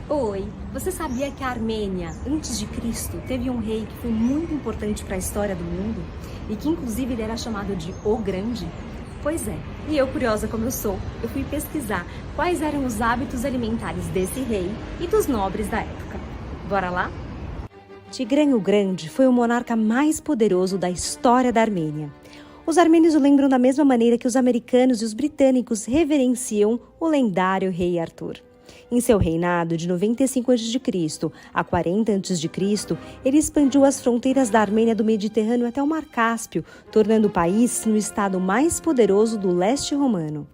Oi, você sabia que a Armênia, antes de Cristo, teve um rei que foi muito importante para a história do mundo? E que inclusive ele era chamado de O Grande? Pois é, e eu, curiosa como eu sou, eu fui pesquisar quais eram os hábitos alimentares desse rei e dos nobres da época. Bora lá? Tigran o Grande foi o monarca mais poderoso da história da Armênia. Os armênios o lembram da mesma maneira que os americanos e os britânicos reverenciam o lendário rei Arthur. Em seu reinado de 95 a.C. a 40 a.C., ele expandiu as fronteiras da Armênia do Mediterrâneo até o Mar Cáspio, tornando o país no estado mais poderoso do leste romano.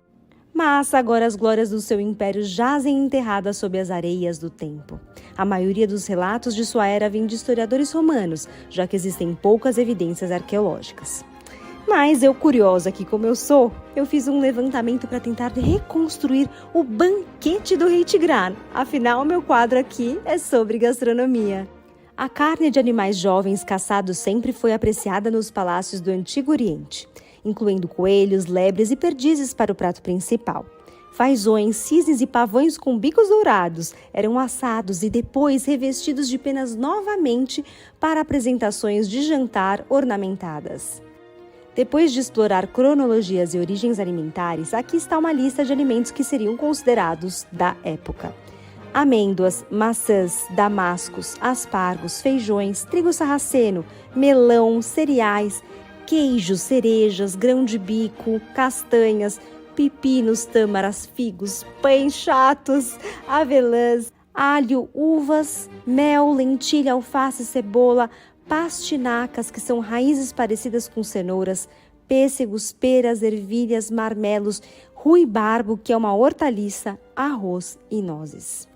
Mas agora as glórias do seu império jazem enterradas sob as areias do tempo. A maioria dos relatos de sua era vem de historiadores romanos, já que existem poucas evidências arqueológicas. Mas eu, curiosa aqui como eu sou, eu fiz um levantamento para tentar reconstruir o banquete do rei Tigran. Afinal, meu quadro aqui é sobre gastronomia. A carne de animais jovens caçados sempre foi apreciada nos palácios do Antigo Oriente, incluindo coelhos, lebres e perdizes para o prato principal. Fazões, cisnes e pavões com bicos dourados eram assados e depois revestidos de penas novamente para apresentações de jantar ornamentadas. Depois de explorar cronologias e origens alimentares, aqui está uma lista de alimentos que seriam considerados da época. Amêndoas, maçãs, damascos, aspargos, feijões, trigo sarraceno, melão, cereais, queijos, cerejas, grão de bico, castanhas, pepinos, tâmaras, figos, pães chatos, avelãs, alho, uvas, mel, lentilha, alface, cebola, pastinacas, que são raízes parecidas com cenouras, pêssegos, peras, ervilhas, marmelos, ruibarbo, que é uma hortaliça, arroz e nozes.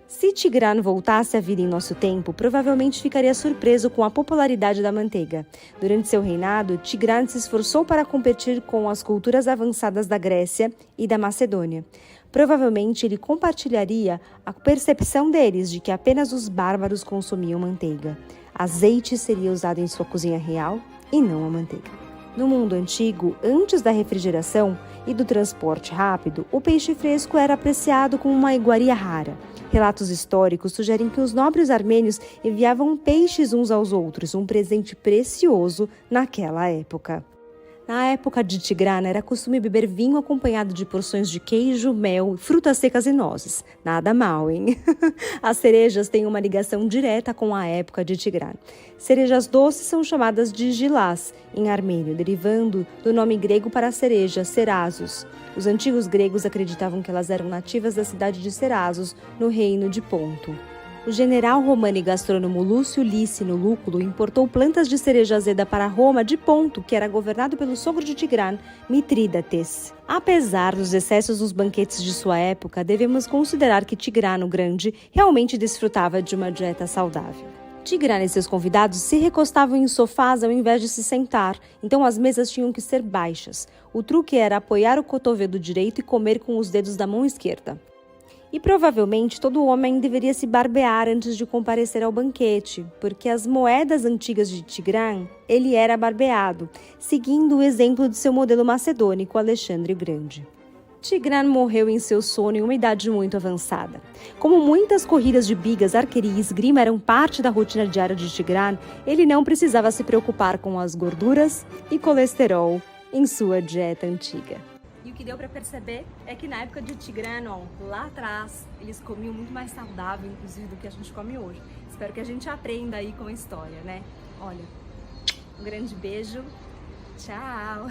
Se Tigran voltasse à vida em nosso tempo, provavelmente ficaria surpreso com a popularidade da manteiga. Durante seu reinado, Tigran se esforçou para competir com as culturas avançadas da Grécia e da Macedônia. Provavelmente ele compartilharia a percepção deles de que apenas os bárbaros consumiam manteiga. Azeite seria usado em sua cozinha real e não a manteiga. No mundo antigo, antes da refrigeração e do transporte rápido, o peixe fresco era apreciado como uma iguaria rara. Relatos históricos sugerem que os nobres armênios enviavam peixes uns aos outros, um presente precioso naquela época. Na época de Tigran, era costume beber vinho acompanhado de porções de queijo, mel, frutas secas e nozes. Nada mal, hein? As cerejas têm uma ligação direta com a época de Tigran. Cerejas doces são chamadas de gilás, em armênio, derivando do nome grego para cereja, Cerasos. Os antigos gregos acreditavam que elas eram nativas da cidade de Cerasos, no reino de Ponto. O general romano e gastrônomo Lúcio Lícino Lúculo importou plantas de cereja azeda para Roma de Ponto, que era governado pelo sogro de Tigran, Mitrídates. Apesar dos excessos nos banquetes de sua época, devemos considerar que Tigran o Grande realmente desfrutava de uma dieta saudável. Tigran e seus convidados se recostavam em sofás ao invés de se sentar, então as mesas tinham que ser baixas. O truque era apoiar o cotovelo direito e comer com os dedos da mão esquerda. E provavelmente todo homem deveria se barbear antes de comparecer ao banquete, porque as moedas antigas de Tigran, ele era barbeado, seguindo o exemplo de seu modelo macedônico, Alexandre o Grande. Tigran morreu em seu sono em uma idade muito avançada. Como muitas corridas de bigas, arqueria e esgrima eram parte da rotina diária de Tigran, ele não precisava se preocupar com as gorduras e colesterol em sua dieta antiga. E o que deu para perceber é que na época de Tigran, lá atrás, eles comiam muito mais saudável, inclusive, do que a gente come hoje. Espero que a gente aprenda aí com a história, né? Olha, um grande beijo. Tchau!